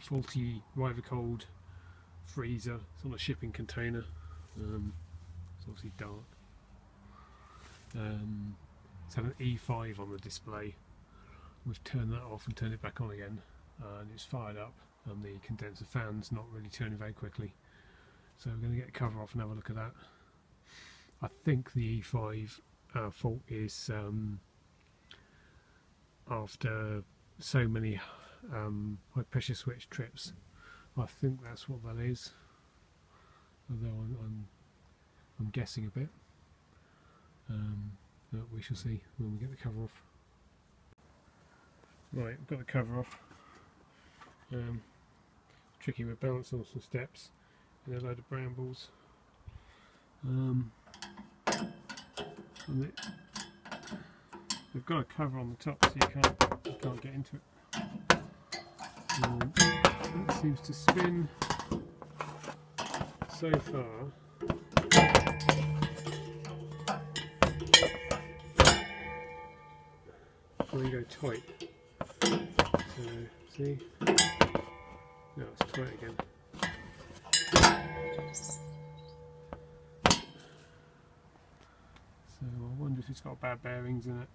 faulty Rivacold freezer. It's on a shipping container. It's obviously dark. It's had an E5 on the display. We've turned that off and turned it back on again, and it's fired up, and the condenser fan's not really turning very quickly. So we're going to get the cover off and have a look at that. I think the E5 fault is after so many high pressure switch trips. I think that's what that is, although I'm guessing a bit. But we shall see when we get the cover off. Right, I've got the cover off. Tricky with balancing on some steps and a load of brambles. They've got a cover on the top so you can't get into it. That seems to spin so far. I'm going to go tight. So, see? No, it's tight again. So I wonder if it's got bad bearings in it.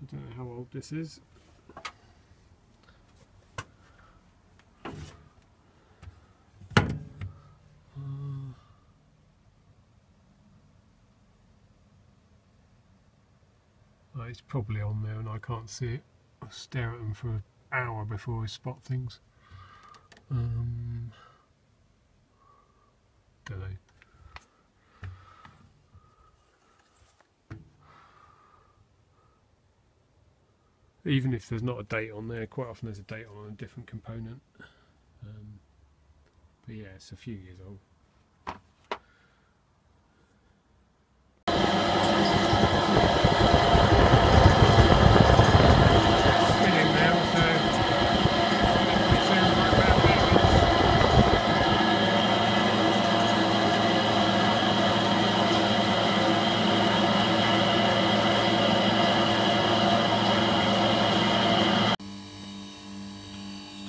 I don't know how old this is. It's probably on there and I can't see it. I stare at them for an hour before I spot things. Don't know. Even if there's not a date on there, quite often there's a date on a different component. But yeah, it's a few years old.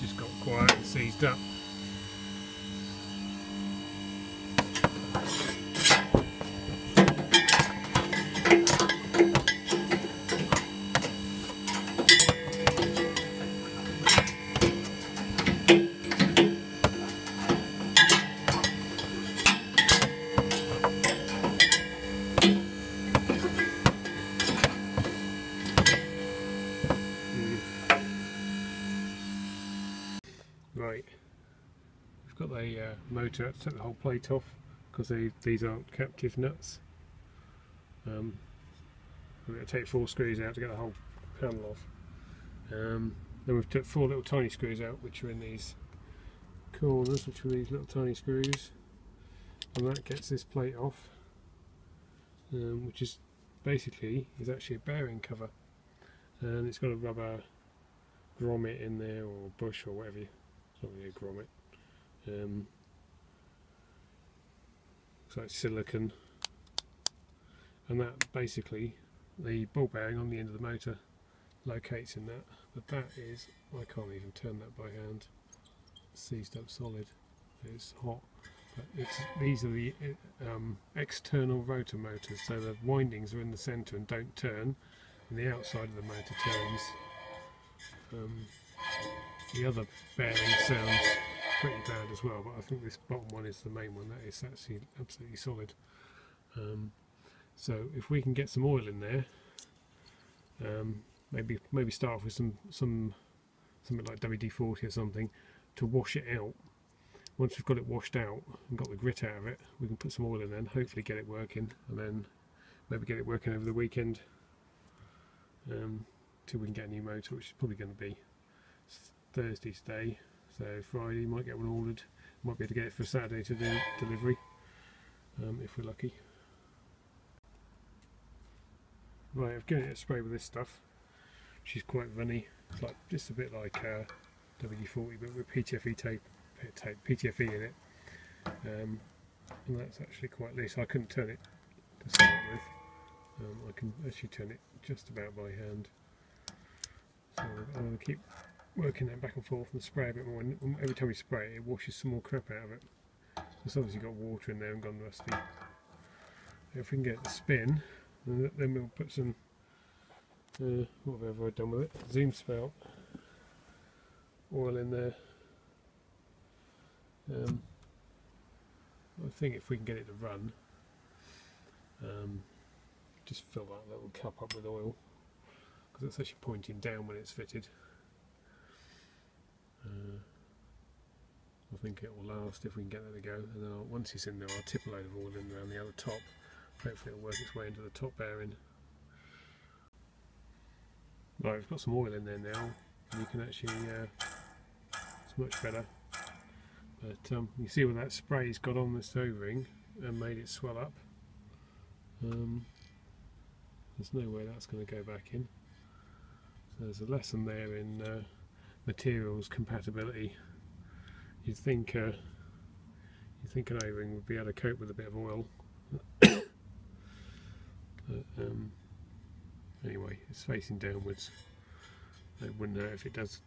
Just got quiet and seized up. Right, we've got the motor. I had to take the whole plate off because these aren't captive nuts. I'm going to take 4 screws out to get the whole panel off. Then we've took 4 little tiny screws out, which are in these corners, which are these little tiny screws, and that gets this plate off, which is basically actually a bearing cover, and it's got a rubber grommet in there, or bush, or whatever. It's not really a grommet. So it's silicon, and that basically the ball bearing on the end of the motor locates in that. But that is, I can't even turn that by hand. It's seized up solid. It's hot. But these are the external rotor motors, so the windings are in the centre and don't turn, and the outside of the motor turns. The other bearing sounds pretty bad as well, but I think this bottom one is the main one. That is actually absolutely solid. So if we can get some oil in there, maybe start off with something like WD-40 or something to wash it out. Once we've got it washed out and got the grit out of it, we can put some oil in there and hopefully get it working, and then maybe get it working over the weekend till we can get a new motor, which is probably going to be Thursday today, so Friday might get one ordered. Might be able to get it for Saturday to do delivery, if we're lucky. Right, I've given it a spray with this stuff, which is quite runny. It's like just a bit like WD-40, but with PTFE PTFE in it, and that's actually quite loose. I couldn't turn it to start with. I can actually turn it just about by hand. So I'm going to keep working that back and forth and spray a bit more, and every time you spray it, it washes some more crap out of it. It's obviously got water in there and gone rusty. If we can get it to spin, then we'll put some whatever I've done with it, zoom spout oil in there. I think if we can get it to run, just fill that little cup up with oil, because it's actually pointing down when it's fitted. I think it will last if we can get that to go, and then once it's in there I'll tip a load of oil in around the other top. Hopefully it'll work its way into the top bearing. Right, we've got some oil in there now, and you can actually, it's much better. But you see where that spray's got on this O-ring and made it swell up. There's no way that's going to go back in. So there's a lesson there in materials compatibility. You'd think an O-ring would be able to cope with a bit of oil. But, anyway, it's facing downwards. I wouldn't know if it does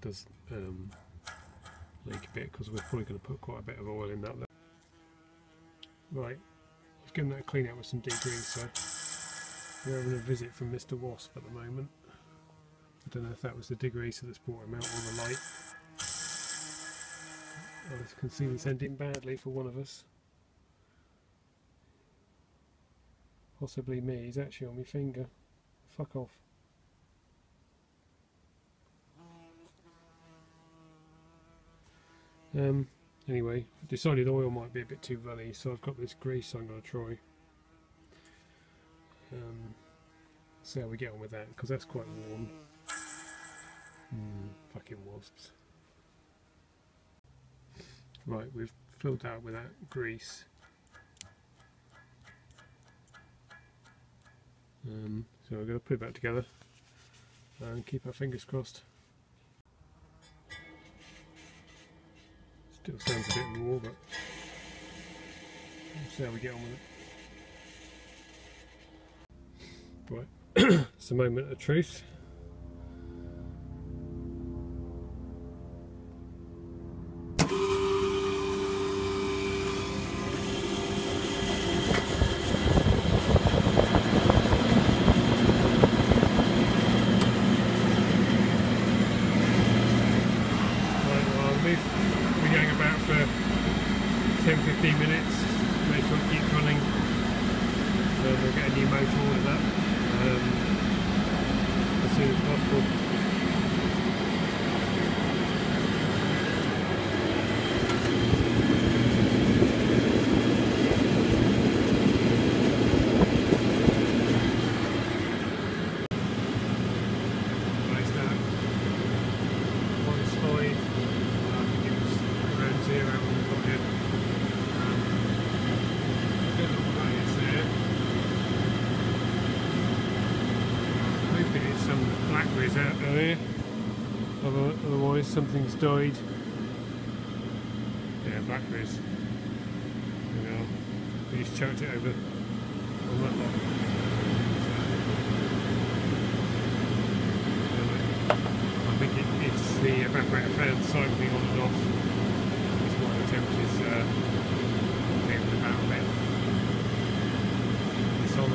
leak a bit, because we're probably going to put quite a bit of oil in that. Right, let's give that a clean out with some degreaser. We're having a visit from Mr. Wasp at the moment. I don't know if that was the degreaser that's brought him out on the light. I can see this ending badly for one of us. Possibly me. He's actually on my finger. Fuck off. Anyway, I decided oil might be a bit too runny, so I've got this grease I'm going to try. See how we get on with that, because that's quite warm. Fucking wasps. Right, we've filled that with that grease. So we're going to put it back together and keep our fingers crossed. Still sounds a bit raw, but we'll see how we get on with it. Right, it's a moment of truth. We're going about for 10-15 minutes, make sure it keeps running. We'll get a new motor ordered up as soon as possible. Blackberries out there, otherwise something's died. Yeah, blackberries. There we are. We just chucked it over on that lot. I think it's the evaporator fan cycling on and off. It's why the temperature's moving about a bit. It's on a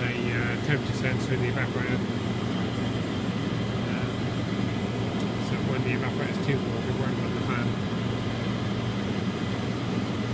temperature sensor in the evaporator. When the evaporator is too warm,